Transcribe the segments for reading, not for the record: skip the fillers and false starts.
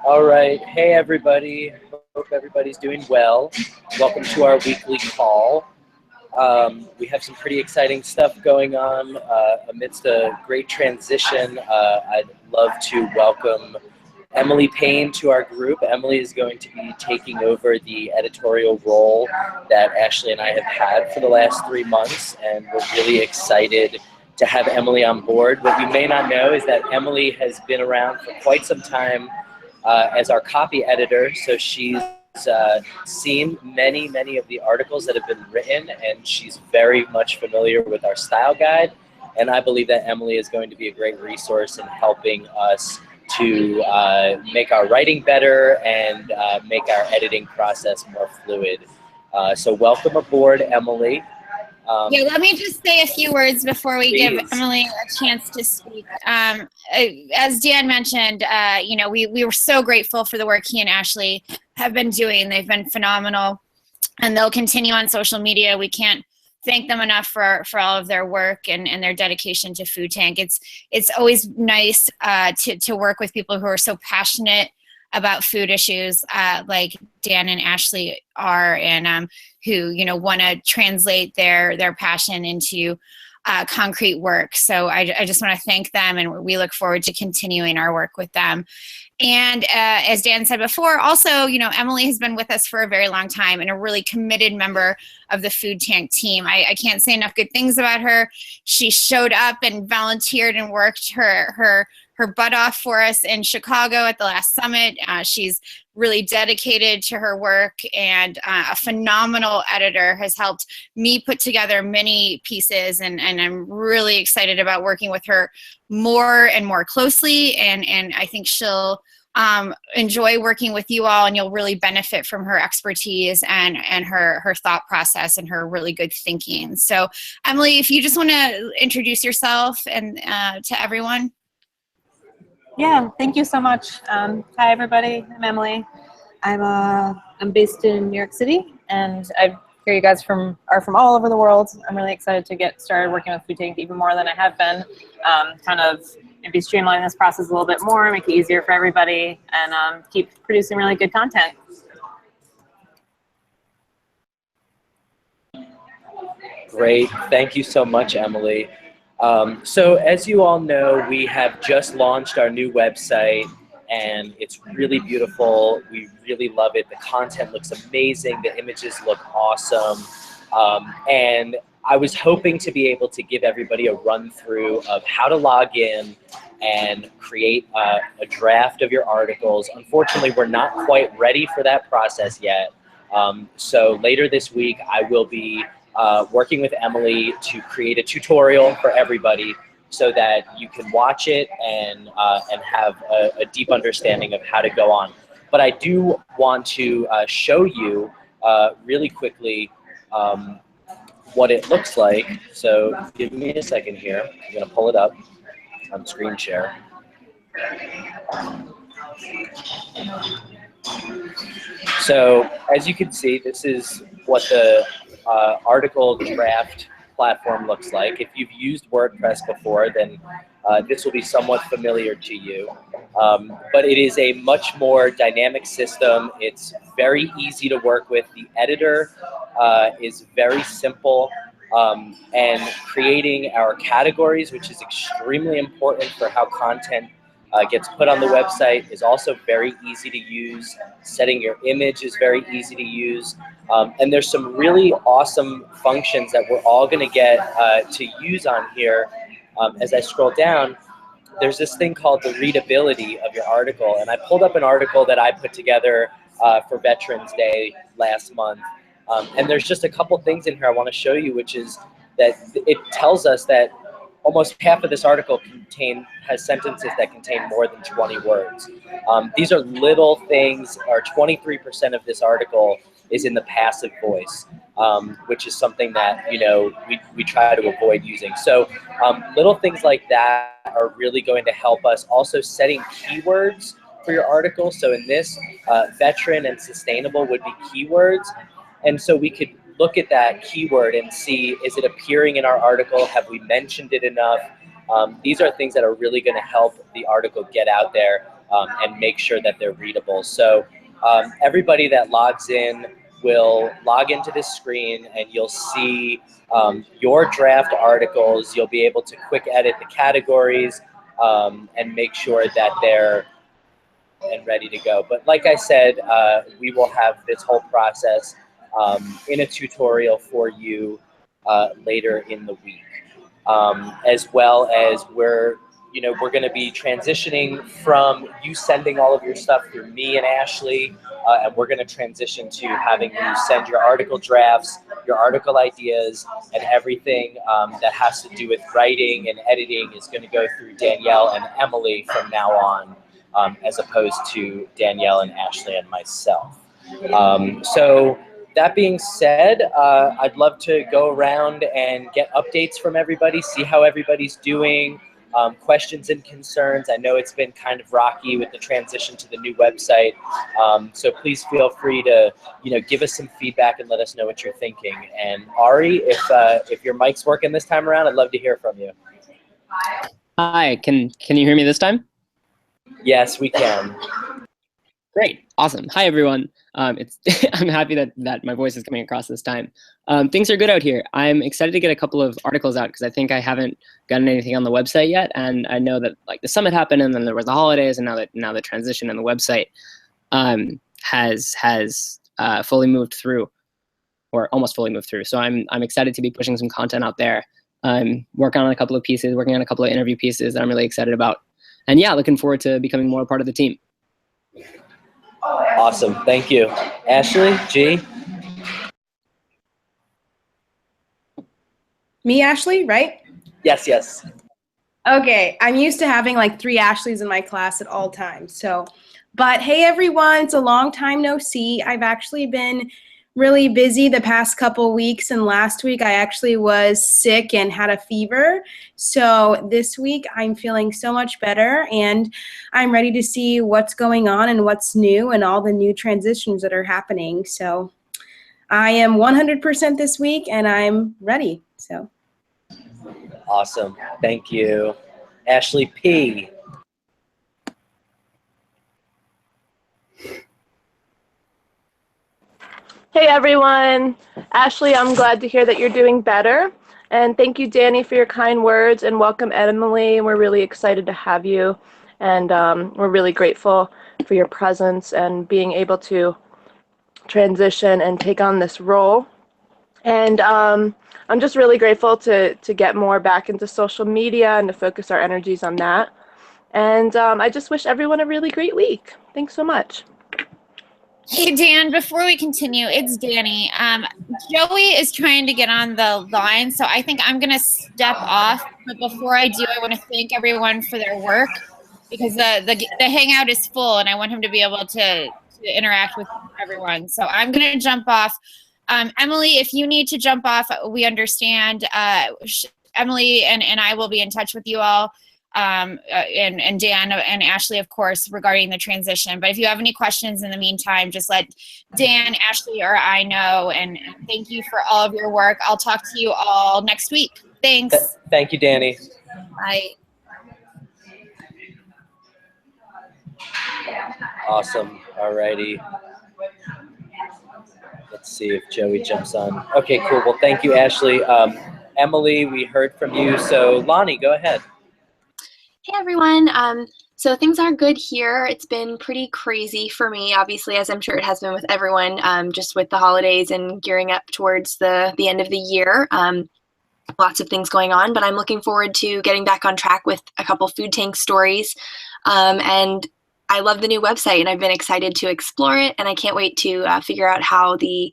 All right. Hey, everybody. Hope everybody's doing well. Welcome to our weekly call. We have some pretty exciting stuff going on amidst a great transition. I'd love to welcome Emily Payne to our group. Emily is going to be taking over the editorial role that Ashley and I have had for the last 3 months, and we're really excited to have Emily on board. What you may not know is that Emily has been around for quite some time as our copy editor, so she's seen many of the articles that have been written, and she's very much familiar with our style guide. And I believe that Emily is going to be a great resource in helping us to make our writing better and make our editing process more fluid. So welcome aboard, Emily. Yeah, let me just say a few words before we Please. give Emily a chance to speak. As Dan mentioned, we were so grateful for the work he and Ashley have been doing. They've been phenomenal, and they'll continue on social media. We can't thank them enough for all of their work and their dedication to Food Tank. It's always nice to work with people who are so passionate about food issues like Dan and Ashley are, and who want to translate their passion into concrete work. So I just want to thank them, and we look forward to continuing our work with them. And as Dan said before, also, Emily has been with us for a very long time and a really committed member of the Food Tank team. I can't say enough good things about her. She showed up and volunteered and worked her butt off for us in Chicago at the last summit. She's really dedicated to her work, and a phenomenal editor, has helped me put together many pieces, and I'm really excited about working with her more and more closely, and I think she'll enjoy working with you all, and you'll really benefit from her expertise and her thought process and her really good thinking. So Emily, if you just want to introduce yourself and to everyone. Yeah, thank you so much. Hi, everybody. I'm Emily. I'm based in New York City, and I hear you guys are from all over the world. I'm really excited to get started working with Food Tank even more than I have been. Kind of maybe streamline this process a little bit more, make it easier for everybody, and keep producing really good content. Great. Thank you so much, Emily. So as you all know, we have just launched our new website, and it's really beautiful. We really love it. The content looks amazing. The images look awesome. And I was hoping to be able to give everybody a run through of how to log in and create a draft of your articles. Unfortunately, we're not quite ready for that process yet. So later this week, I will be working with Emily to create a tutorial for everybody so that you can watch it and have a deep understanding of how to go on. But I do want to show you really quickly what it looks like. So give me a second here. I'm going to pull it up on screen share. So as you can see, this is what the article draft platform looks like. If you've used WordPress before, then this will be somewhat familiar to you. But it is a much more dynamic system. It's very easy to work with. The editor is very simple. And creating our categories, which is extremely important for how content gets put on the website, is also very easy to use. Setting your image is very easy to use. And there's some really awesome functions that we're all going to get to use on here. As I scroll down, there's this thing called the readability of your article. And I pulled up an article that I put together for Veterans Day last month. And there's just a couple things in here I want to show you, which is that it tells us that almost half of this article has sentences that contain more than 20 words. These are little things, or 23% of this article is in the passive voice, which is something that we try to avoid using. So little things like that are really going to help us. Also setting keywords for your article. So in this, veteran and sustainable would be keywords. And so we could look at that keyword and see, is it appearing in our article? Have we mentioned it enough? These are things that are really going to help the article get out there. and make sure that they're readable. So everybody that logs in will log into this screen, and you'll see your draft articles. You'll be able to quick edit the categories and make sure that they're and ready to go. But like I said, we will have this whole process in a tutorial for you later in the week, as well as we're going to be transitioning from you sending all of your stuff through me and Ashley, and we're going to transition to having you send your article drafts, your article ideas, and everything that has to do with writing and editing is going to go through Danielle and Emily from now on, as opposed to Danielle and Ashley and myself. So that being said, I'd love to go around and get updates from everybody, see how everybody's doing, questions and concerns. I know it's been kind of rocky with the transition to the new website, so please feel free to give us some feedback and let us know what you're thinking. And Ari, if your mic's working this time around, I'd love to hear from you. Hi, can you hear me this time? Yes, we can. Great, awesome. Hi everyone. I'm happy that my voice is coming across this time. Things are good out here. I'm excited to get a couple of articles out because I think I haven't gotten anything on the website yet, and I know that like the summit happened and then there was the holidays, and now the transition in the website has fully moved through, or almost fully moved through. So I'm excited to be pushing some content out there. I'm working on a couple of interview pieces that I'm really excited about, and yeah, looking forward to becoming more a part of the team. Awesome, thank you. Ashley, G? Me, Ashley, right? Yes, yes. Okay, I'm used to having like 3 Ashleys in my class at all times. But hey everyone, it's a long time no see. I've actually been really busy the past couple weeks, and last week I actually was sick and had a fever. So this week I'm feeling so much better, and I'm ready to see what's going on and what's new and all the new transitions that are happening. So I am 100% this week and I'm ready. So Awesome, thank you. Ashley P. Hey everyone, Ashley, I'm glad to hear that you're doing better. And thank you, Danny, for your kind words, and welcome, Emily. We're really excited to have you, and we're really grateful for your presence and being able to transition and take on this role. And I'm just really grateful to get more back into social media and to focus our energies on that. And I just wish everyone a really great week. Thanks so much. Hey, Dan, before we continue, it's Danny. Joey is trying to get on the line, so I think I'm going to step off. But before I do, I want to thank everyone for their work, because the Hangout is full, and I want him to be able to interact with everyone. So I'm going to jump off. Emily, if you need to jump off, we understand. Emily and I will be in touch with you all. And Dan and Ashley, of course, regarding the transition. But if you have any questions in the meantime, just let Dan, Ashley, or I know. And thank you for all of your work. I'll talk to you all next week. Thanks. Thank you, Danny. Bye. Awesome. Alrighty. Let's see if Joey jumps on. Okay, cool. Well, thank you, Ashley. Emily, we heard from you. So Lonnie, go ahead. Hey everyone, so things are good here. It's been pretty crazy for me, obviously, as I'm sure it has been with everyone, just with the holidays and gearing up towards the end of the year. Lots of things going on, but I'm looking forward to getting back on track with a couple food tank stories. And I love the new website, and I've been excited to explore it, and I can't wait to figure out how the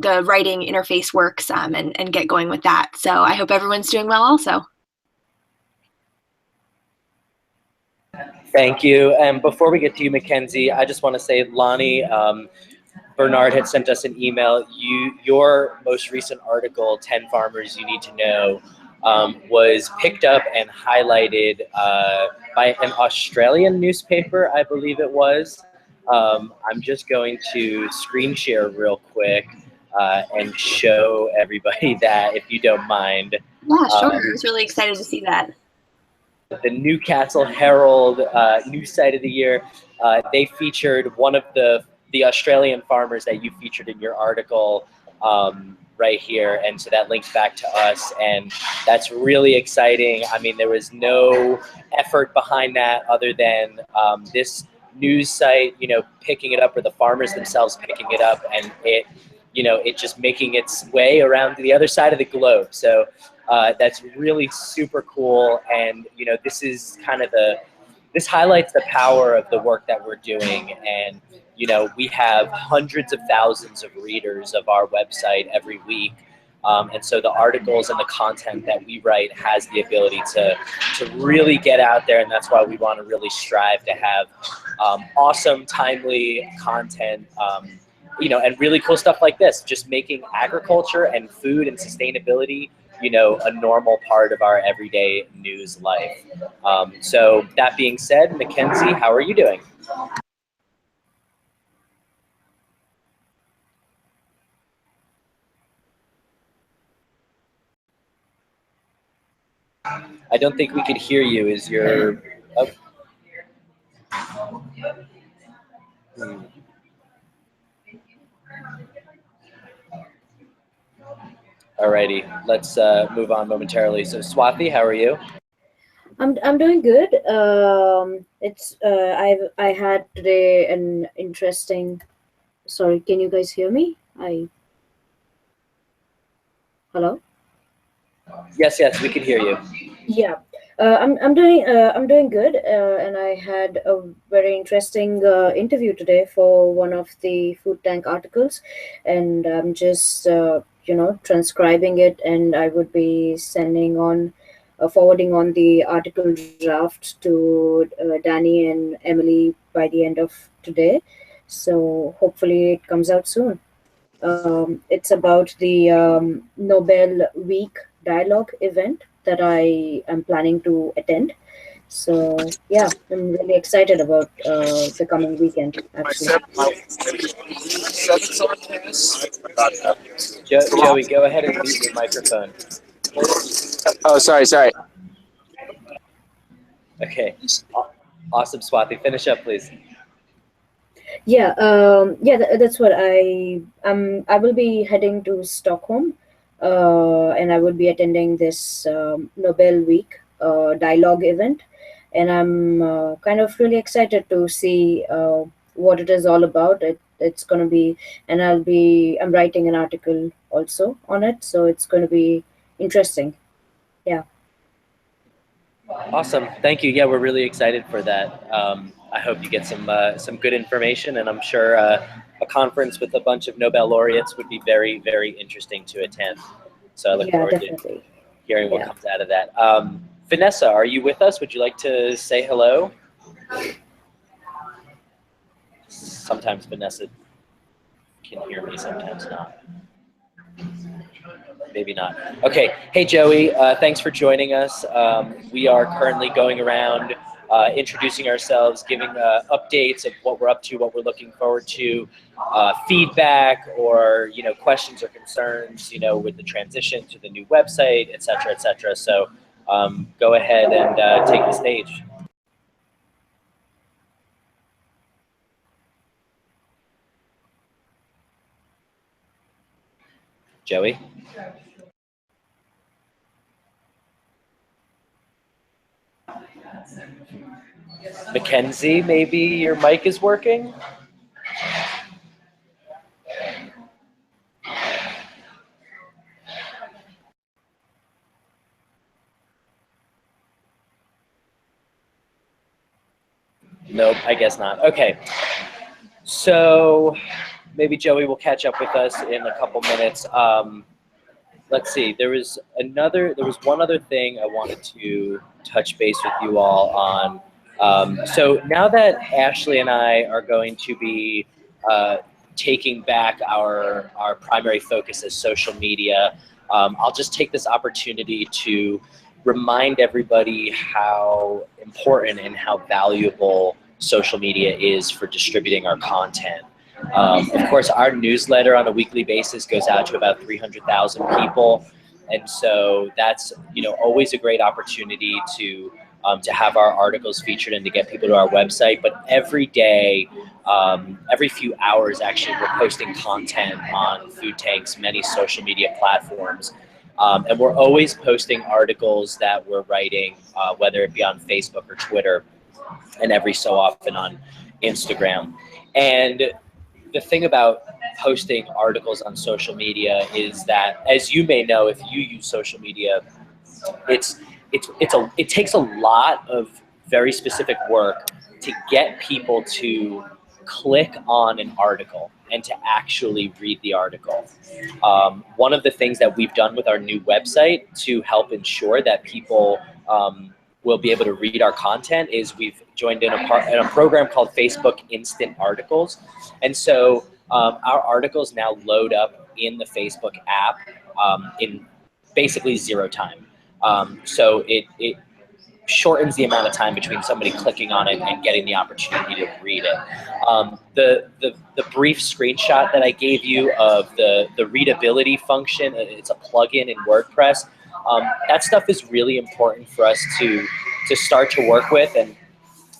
writing interface works and get going with that. So I hope everyone's doing well also. Thank you. And before we get to you, Mackenzie, I just want to say, Lonnie, Bernard had sent us an email. Your most recent article, 10 Farmers You Need to Know, was picked up and highlighted by an Australian newspaper, I believe it was. I'm just going to screen share real quick and show everybody that, if you don't mind. Yeah, sure. I was really excited to see that. the Newcastle Herald news site of the year. They featured one of the Australian farmers that you featured in your article right here, and so that links back to us, and that's really exciting. I mean, there was no effort behind that other than this news site, picking it up, or the farmers themselves picking it up, and it just making its way around to the other side of the globe. So that's really super cool, and this is kind of this highlights the power of the work that we're doing, and we have hundreds of thousands of readers of our website every week, and so the articles and the content that we write has the ability to really get out there, and that's why we want to really strive to have awesome, timely content, and really cool stuff like this, just making agriculture and food and sustainability a normal part of our everyday news life. So that being said, Mackenzie, how are you doing? I don't think we could hear you. Is your... Oh. Alrighty, let's move on momentarily. So Swathi, how are you? I'm doing good. I had today an interesting. Sorry, can you guys hear me? Hello. Yes, we can hear you. Yeah, I'm doing good, and I had a very interesting interview today for one of the food tank articles, and I'm just transcribing it, and I would be forwarding on the article draft to Danny and Emily by the end of today. So hopefully it comes out soon. It's about the Nobel Week dialogue event that I am planning to attend. So yeah, I'm really excited about the coming weekend, actually. Joey, go ahead and mute your microphone. Oh, sorry. Okay. Awesome, Swathi. Finish up, please. Yeah, that's what I will be heading to Stockholm, and I will be attending this Nobel Week dialogue event, and I'm kind of really excited to see what it is all about. It's going to be, and I'm writing an article also on it, so it's going to be interesting. Yeah. Awesome. Thank you. Yeah, we're really excited for that. I hope you get some good information, and I'm sure a conference with a bunch of Nobel laureates would be very, very interesting to attend. So I look forward to hearing what comes out of that. Vanessa, are you with us? Would you like to say hello? Sometimes Vanessa can hear me, sometimes not. Maybe not. Okay. Hey, Joey, thanks for joining us. We are currently going around introducing ourselves, giving updates of what we're up to, what we're looking forward to, feedback, or questions or concerns, with the transition to the new website, et cetera, et cetera. So go ahead and take the stage. Joey? Mackenzie, maybe your mic is working? Nope, I guess not. Okay. So maybe Joey will catch up with us in a couple minutes. Let's see, there was one other thing I wanted to touch base with you all on. So now that Ashley and I are going to be taking back our primary focus as social media, I'll just take this opportunity to remind everybody how important and how valuable social media is for distributing our content. Of course, our newsletter on a weekly basis goes out to about 300,000 people. And so that's, always a great opportunity to to have our articles featured and to get people to our website. But every day, every few hours, actually, we're posting content on Food Tank's many social media platforms. And we're always posting articles that we're writing, whether it be on Facebook or Twitter, and every so often on Instagram. And the thing about posting articles on social media is that, as you may know, if you use social media, it takes a lot of very specific work to get people to click on an article and to actually read the article. One of the things that we've done with our new website to help ensure that people will be able to read our content is we've joined in a program called Facebook Instant Articles. And so our articles now load up in the Facebook app in basically 0 time. So it shortens the amount of time between somebody clicking on it and getting the opportunity to read it. The brief screenshot that I gave you of the readability function, it's a plugin in WordPress. That stuff is really important for us to start to work with, and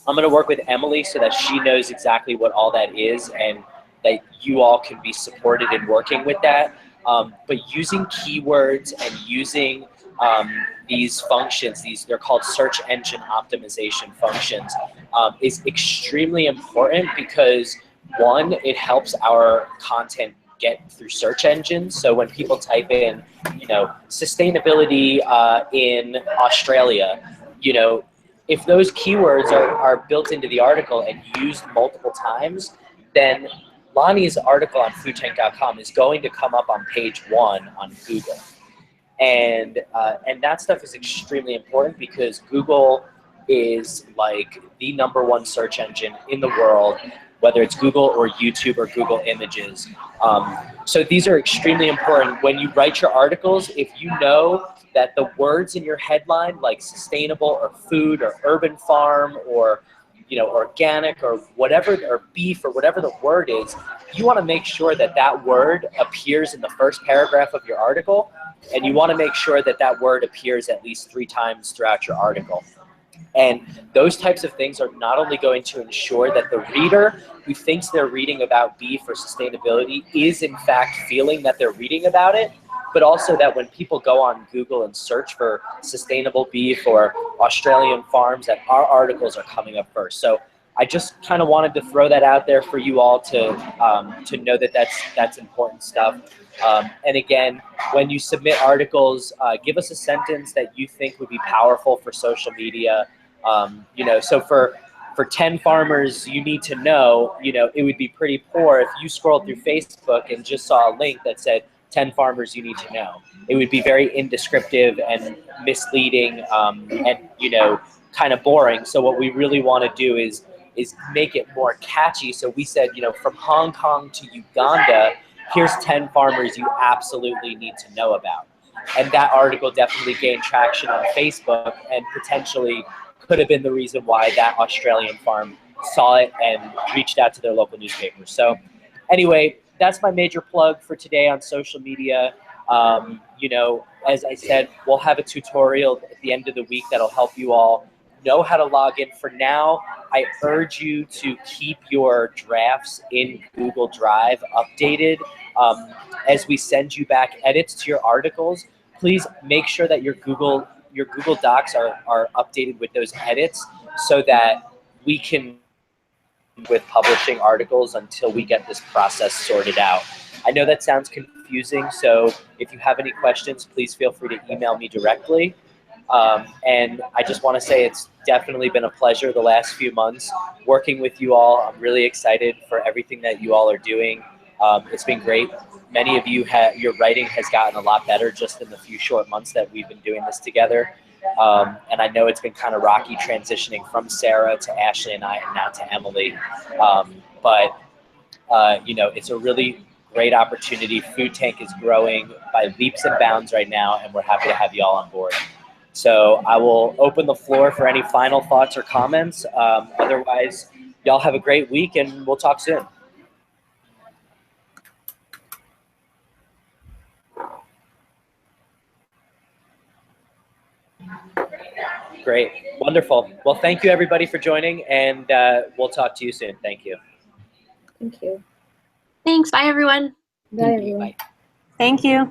I'm going to work with Emily so that she knows exactly what all that is and that you all can be supported in working with that. But using keywords and using these functions, they're called search engine optimization functions, is extremely important because, one, it helps our content get through search engines. So when people type in, sustainability in Australia, if those keywords are built into the article and used multiple times, then Lonnie's article on foodtank.com is going to come up on page 1 on Google. And that stuff is extremely important because Google is like the #1 search engine in the world, whether it's Google or YouTube or Google Images. So these are extremely important. When you write your articles, if you know that the words in your headline, like sustainable or food or urban farm or organic or whatever, or beef or whatever the word is, you want to make sure that that word appears in the first paragraph of your article, and you want to make sure that that word appears at least 3 times throughout your article. And those types of things are not only going to ensure that the reader who thinks they're reading about beef or sustainability is in fact feeling that they're reading about it, but also that when people go on Google and search for sustainable beef or Australian farms, that our articles are coming up first. So I just kind of wanted to throw that out there for you all to know that that's important stuff. And again, when you submit articles, give us a sentence that you think would be powerful for social media. So for 10 farmers you need to know, it would be pretty poor if you scrolled through Facebook and just saw a link that said 10 farmers you need to know. It would be very indescriptive and misleading, and kind of boring. So what we really want to do is make it more catchy. So we said, from Hong Kong to Uganda, here's 10 farmers you absolutely need to know about. And that article definitely gained traction on Facebook and potentially could have been the reason why that Australian farm saw it and reached out to their local newspaper. So anyway, that's my major plug for today on social media. As I said, we'll have a tutorial at the end of the week that'll help you all know how to log in. For now, I urge you to keep your drafts in Google Drive updated. As we send you back edits to your articles, please make sure that your Google Docs are updated with those edits so that we can with publishing articles until we get this process sorted out. I know that sounds confusing, so if you have any questions, please feel free to email me directly. And I just want to say it's definitely been a pleasure the last few months working with you all. I'm really excited for everything that you all are doing. It's been great. Many of you your writing has gotten a lot better just in the few short months that we've been doing this together. And I know it's been kind of rocky transitioning from Sarah to Ashley and I, and now to Emily. But it's a really great opportunity. Food Tank is growing by leaps and bounds right now, and we're happy to have you all on board. So I will open the floor for any final thoughts or comments. Otherwise, y'all have a great week, and we'll talk soon. Great. Wonderful. Well, thank you everybody for joining, and we'll talk to you soon. Thank you. Thank you. Thanks. Bye, everyone. Bye, Thank you. everyone. Bye. Thank you.